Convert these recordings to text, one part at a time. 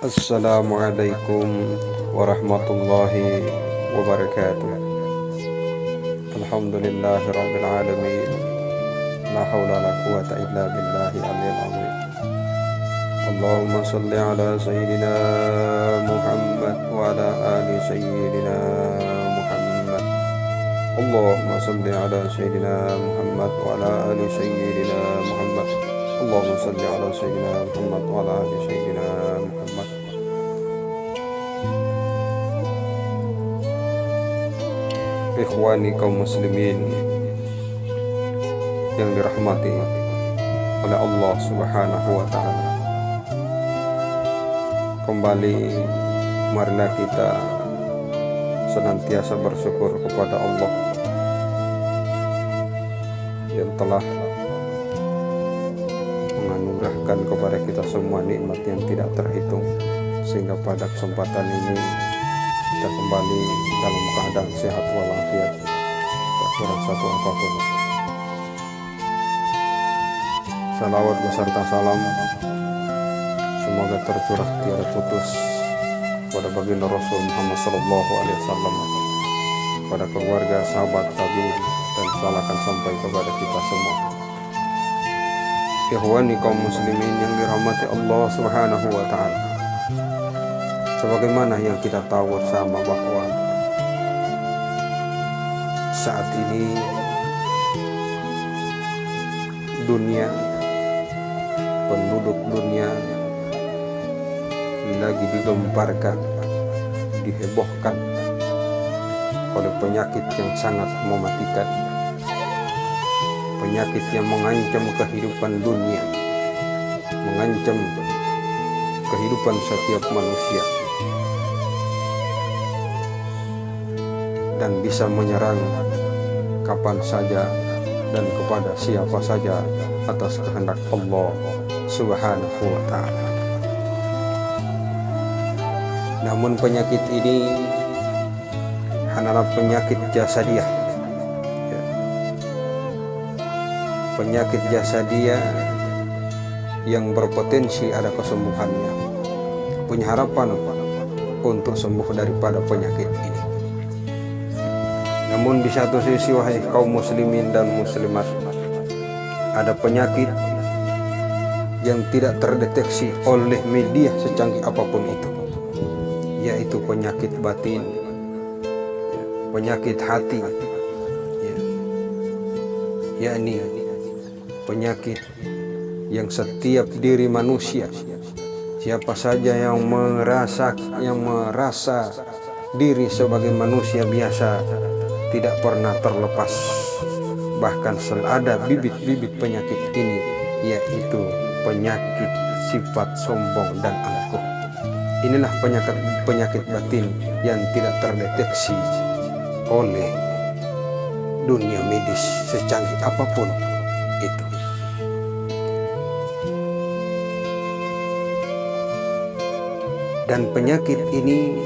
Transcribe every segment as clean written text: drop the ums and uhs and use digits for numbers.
Assalamualaikum warahmatullahi wabarakatuh. Alhamdulillahi rabbil alamin. La hawla la quwata illa billahi aliyil azim. Allahumma salli ala sayyidina Muhammad wa ala ali sayyidina Muhammad. Allahumma salli ala sayyidina Muhammad wa ala ali sayyidina Muhammad. Allahumma salli ala sayyidina Muhammad wa ala ali sayyidina Muhammad. Ikhwani kaum muslimin yang dirahmati oleh Allah Subhanahu wa ta'ala, kembali marilah kita senantiasa bersyukur kepada Allah yang telah menganugerahkan kepada kita semua nikmat yang tidak terhitung, sehingga pada kesempatan ini kita kembali dalam keadaan sehat walafiat, tak kurang satu apapun. Salawat beserta salam semoga tercurah tiada putus pada baginda Rasul Muhammad SAW, pada keluarga, sahabat, tabi'in, dan salahkan sampai kepada kita semua. Ikhwani kaum muslimin yang dirahmati Allah Subhanahu wa ta'ala, sebagaimana yang kita tahu bersama bahwa saat ini dunia, penduduk dunia lagi digemparkan, dihebohkan oleh penyakit yang sangat mematikan, penyakit yang mengancam kehidupan dunia, mengancam kehidupan setiap manusia, dan bisa menyerang kapan saja dan kepada siapa saja atas kehendak Allah Subhanahu wa ta'ala. Namun penyakit ini hanyalah penyakit jasadiah, ya. Penyakit jasadiah yang berpotensi ada kesembuhannya, punya harapan untuk sembuh daripada penyakit ini. Namun di satu sisi, wahai kaum muslimin dan muslimat, ada penyakit yang tidak terdeteksi oleh media secanggih apapun itu, yaitu penyakit batin, penyakit hati, yakni penyakit yang setiap diri manusia, siapa saja yang merasa diri sebagai manusia biasa, tidak pernah terlepas. Bahkan ada bibit-bibit penyakit ini, yaitu penyakit sifat sombong dan angkuh. Inilah penyakit batin yang tidak terdeteksi oleh dunia medis secanggih apapun itu. Dan penyakit ini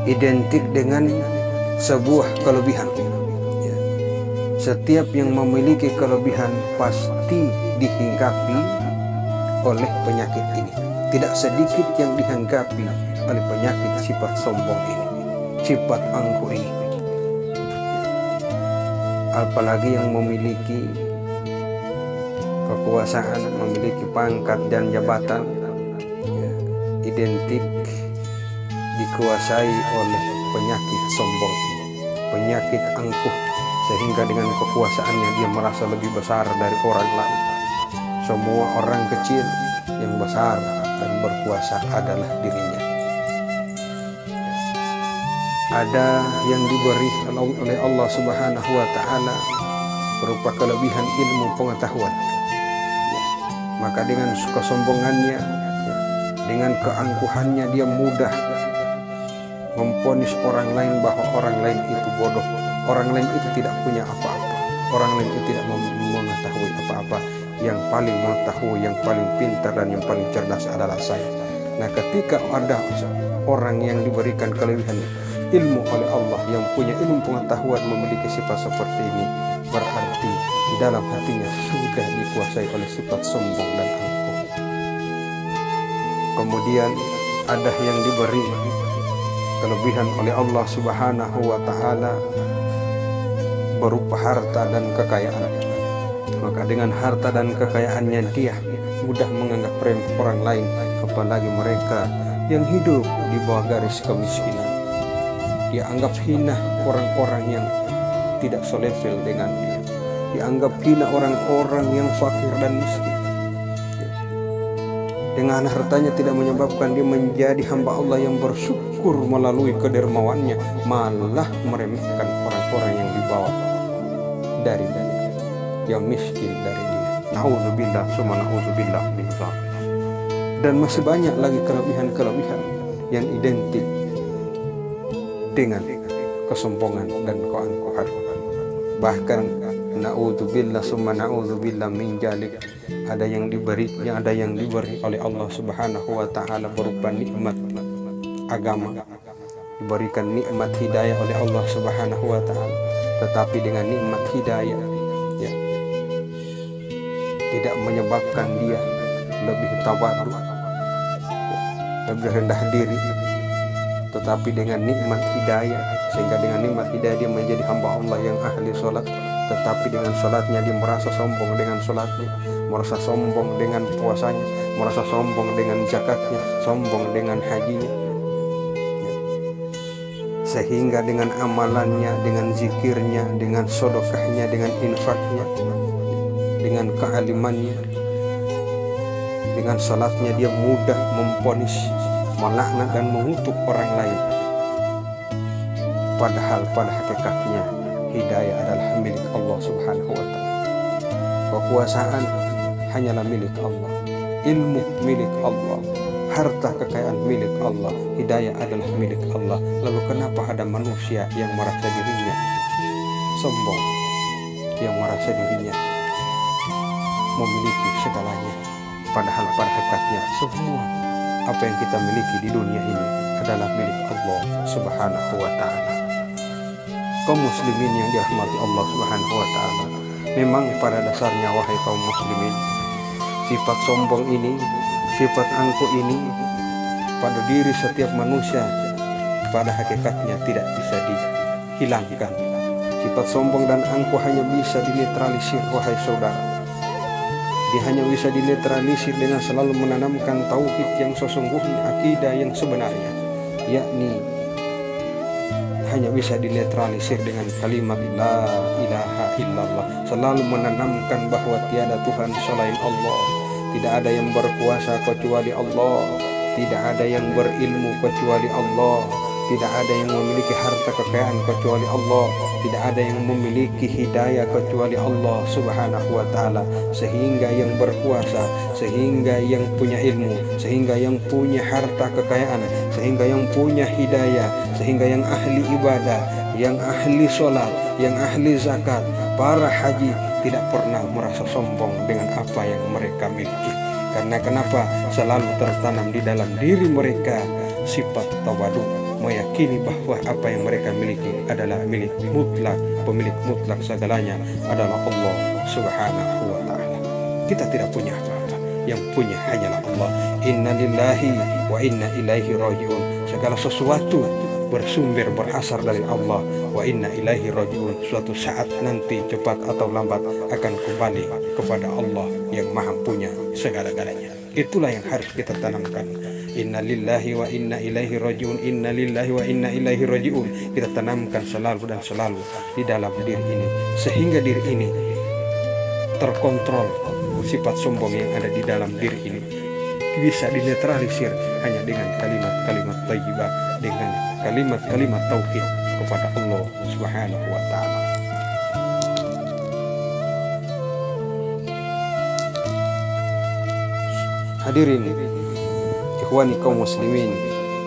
identik dengan sebuah kelebihan. Setiap yang memiliki kelebihan pasti dihinggapi oleh penyakit ini. Tidak sedikit yang dihinggapi oleh penyakit sifat sombong ini, sifat angkuh ini. Apalagi yang memiliki kekuasaan, memiliki pangkat dan jabatan, identik dikuasai oleh penyakit sombong, penyakit angkuh, sehingga dengan kekuasaannya dia merasa lebih besar dari orang lain. Semua orang kecil yang besar dan berkuasa adalah dirinya. Ada yang diberi oleh Allah Subhanahu wa ta'ala berupa kelebihan ilmu pengetahuan, maka dengan kesombongannya, dengan keangkuhannya, dia mudah memponis orang lain bahwa orang lain itu bodoh, orang lain itu tidak punya apa-apa, orang lain itu tidak mengetahui apa-apa. Yang paling mengetahui, yang paling pintar dan yang paling cerdas adalah saya. Nah, ketika ada orang yang diberikan kelebihan ilmu oleh Allah, yang punya ilmu pengetahuan, memiliki sifat seperti ini, berarti di dalam hatinya sudah dikuasai oleh sifat sombong dan angkuh. Kemudian ada yang diberi kelebihan oleh Allah Subhanahu wa Ta'ala berupa harta dan kekayaan. Maka dengan harta dan kekayaannya dia mudah menganggap remeh orang lain, apalagi mereka yang hidup di bawah garis kemiskinan. Dia anggap hina orang-orang yang tidak selevel dengan dia. Dianggap hina orang-orang yang fakir dan miskin. Dengan hartanya tidak menyebabkan dia menjadi hamba Allah yang bersyukur melalui kedermawannya, malah meremehkan orang-orang yang di bawah dari dia, yang miskin dari dia. Na'udzubillah summa na'udzubillah min dzalik. Dan masih banyak lagi kelebihan-kelebihan yang identik dengan kesombongan dan keangkuhan. Bahkan na'udzubillah summa na'udzubillah min dzalik, ada yang diberi oleh Allah Subhanahu wa Ta'ala berupa nikmat agama, diberikan nikmat hidayah oleh Allah Subhanahu wa Ta'ala, tetapi dengan nikmat hidayah ya, tidak menyebabkan dia lebih tawadhu, lebih rendah diri, tetapi dengan nikmat hidayah, sehingga dengan nikmat hidayah dia menjadi hamba Allah yang ahli sholat, tetapi dengan sholatnya dia merasa sombong dengan sholatnya, merasa sombong dengan puasanya, merasa sombong dengan zakatnya, sombong dengan hajinya, sehingga dengan amalannya, dengan zikirnya, dengan sedekahnya, dengan infaknya, dengan kealimannya, dengan salatnya dia mudah memponis, melaknat dan mengutuk orang lain. Padahal pada hakikatnya hidayah adalah milik Allah Subhanahu wa Ta'ala. Kekuasaan hanyalah milik Allah, ilmu milik Allah, harta kekayaan milik Allah, hidayah adalah milik Allah. Lalu kenapa ada manusia yang merasa dirinya sombong, yang merasa dirinya memiliki segalanya, padahal pada hakikatnya semua apa yang kita miliki di dunia ini adalah milik Allah Subhanahu wa Ta'ala. Kaum muslimin yang dirahmati Allah Subhanahu wa Ta'ala, memang pada dasarnya wahai kaum muslimin, sifat sombong ini, sifat angkuh ini pada diri setiap manusia pada hakikatnya tidak bisa dihilangkan. Sifat sombong dan angkuh hanya bisa dinetralisir wahai saudara. Dia hanya bisa dinetralisir dengan selalu menanamkan tauhid yang sesungguhnya, akidah yang sebenarnya, yakni hanya bisa dinetralisir dengan kalimat la ilaha illallah. Selalu menanamkan bahwa tiada Tuhan selain Allah, tidak ada yang berkuasa kecuali Allah, tidak ada yang berilmu kecuali Allah, tidak ada yang memiliki harta kekayaan kecuali Allah, tidak ada yang memiliki hidayah kecuali Allah Subhanahu wa Ta'ala. Sehingga yang berkuasa, sehingga yang punya ilmu, sehingga yang punya harta kekayaan, sehingga yang punya hidayah, sehingga yang ahli ibadah, yang ahli sholat, yang ahli zakat, para haji tidak pernah merasa sombong dengan apa yang mereka miliki. Karena kenapa? Selalu tertanam di dalam diri mereka sifat tawadu, meyakini bahwa apa yang mereka miliki adalah milik mutlak, pemilik mutlak segalanya adalah Allah Subhanahu wa Ta'ala. Kita tidak punya apa-apa, yang punya hanyalah Allah. Inna lillahi wa inna ilaihi raji'un. Segala sesuatu bersumber berasal dari Allah, wa inna ilaihi raji'un. Suatu saat nanti cepat atau lambat akan kembali kepada Allah yang maha punya segala-galanya. Itulah yang harus kita tanamkan. Inna lillahi wa inna ilaihi raji'un, inna lillahi wa inna ilaihi raji'un. Kita tanamkan selalu dan selalu di dalam diri ini, sehingga diri ini terkontrol. Sifat sombong yang ada di dalam diri ini bisa dinetralisir hanya dengan kalimat-kalimat thayyibah, dengan kalimat-kalimat tauhid kepada Allah Subhanahu wa Ta'ala. Hadirin ikhwani kaum muslimin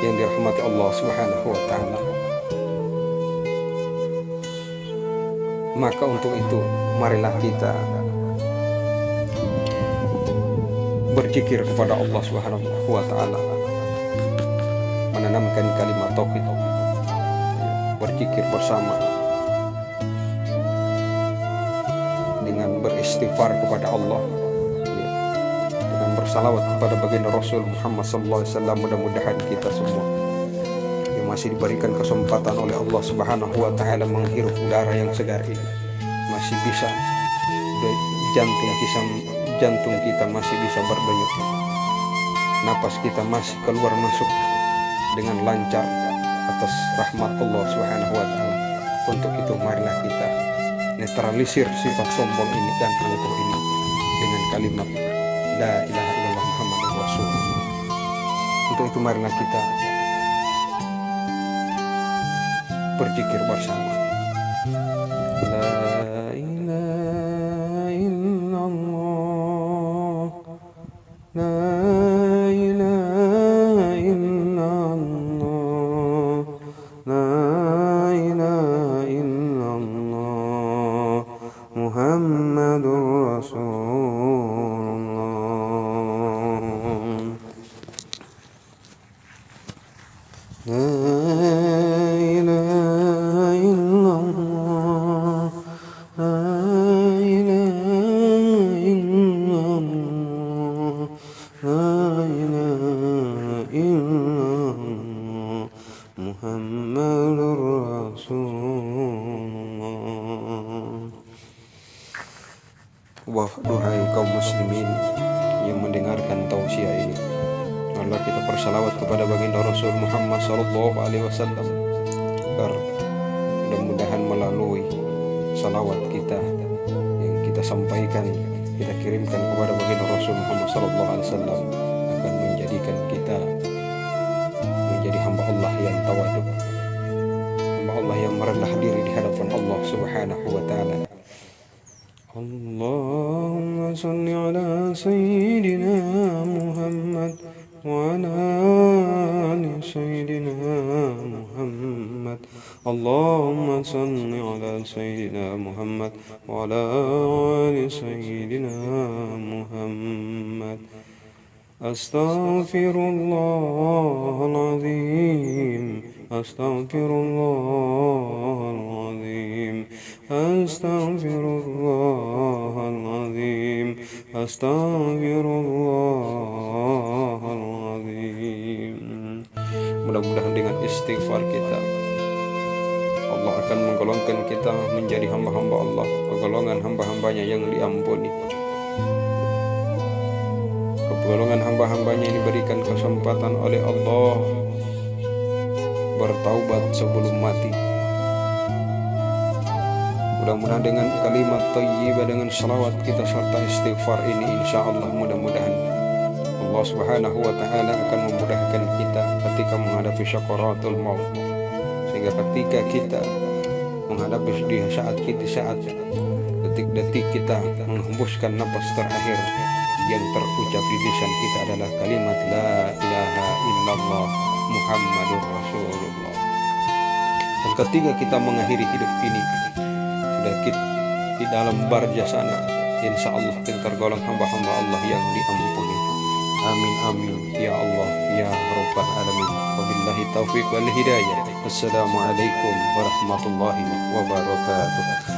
yang dirahmati Allah Subhanahu wa Ta'ala, maka untuk itu marilah kita berzikir kepada Allah Subhanahu wa Ta'ala, menanamkan kalimat tauhid, berzikir bersama dengan beristighfar kepada Allah, dengan bersalawat kepada baginda Rasul Muhammad SAW. Mudah-mudahan kita semua yang masih diberikan kesempatan oleh Allah Subhanahu wa Ta'ala menghirup udara yang segar ini masih bisa, jantung kita masih bisa berdenyut, napas kita masih keluar masuk dengan lancar atas rahmat Allah Subhanahu wa Ta'ala. Untuk itu marilah kita netralisir sifat sombong ini dan angkuh ini dengan kalimat la ilaha illallah Muhammadur Rasulullah. Untuk itu marilah kita berzikir bersama. La ilaha illallah, la ilaha illallah, la ilaha illallah Muhammadur Rasulullah. Muhammadur Rasulullah. Wahai kaum muslimin yang mendengarkan tausiah ini, marilah kita bersalawat kepada baginda Rasul Muhammad SAW agar mudah-mudahan melalui salawat kita yang kita sampaikan, kita kirimkan kepada baginda Rasul Muhammad SAW akan menjadikan kita menjadi hamba Allah yang tawaduk, hamba Allah yang merendah diri di hadapan Allah Subhanahu wa Ta'ala. Allahumma salli ala sayyidina Muhammad wa ala ali sayyidina Muhammad. Allahumma salli ala sayyidina Muhammad wa ala ali sayyidina Muhammad. Astaghfirullahaladzim, astaghfirullahaladzim, astaghfirullahaladzim, astaghfirullahaladzim. Mudah-mudahan dengan istighfar kita, Allah akan menggolongkan kita menjadi hamba-hamba Allah, golongan hamba-hambanya yang diampuni. Golongan hamba-hambanya ini berikan kesempatan oleh Allah bertaubat sebelum mati. Mudah-mudahan dengan kalimat thayyibah, dengan salawat kita serta istighfar ini, insya Allah mudah-mudahan Allah Subhanahu wa Ta'ala akan memudahkan kita ketika menghadapi syakaratul maut, sehingga ketika kita menghadapi di saat detik-detik kita menghembuskan napas terakhir, yang terucap di lisan kita adalah kalimat la ilaha illallah Muhammadur Rasulullah. Dan ketika kita mengakhiri hidup ini, sudah kita di dalam barzah sana, insya Allah kita tergolong hamba-hamba Allah yang diampuni. Amin amin ya Allah ya Rabbal alamin. Wabillahi taufiq wal hidayah. Assalamualaikum warahmatullahi wabarakatuh.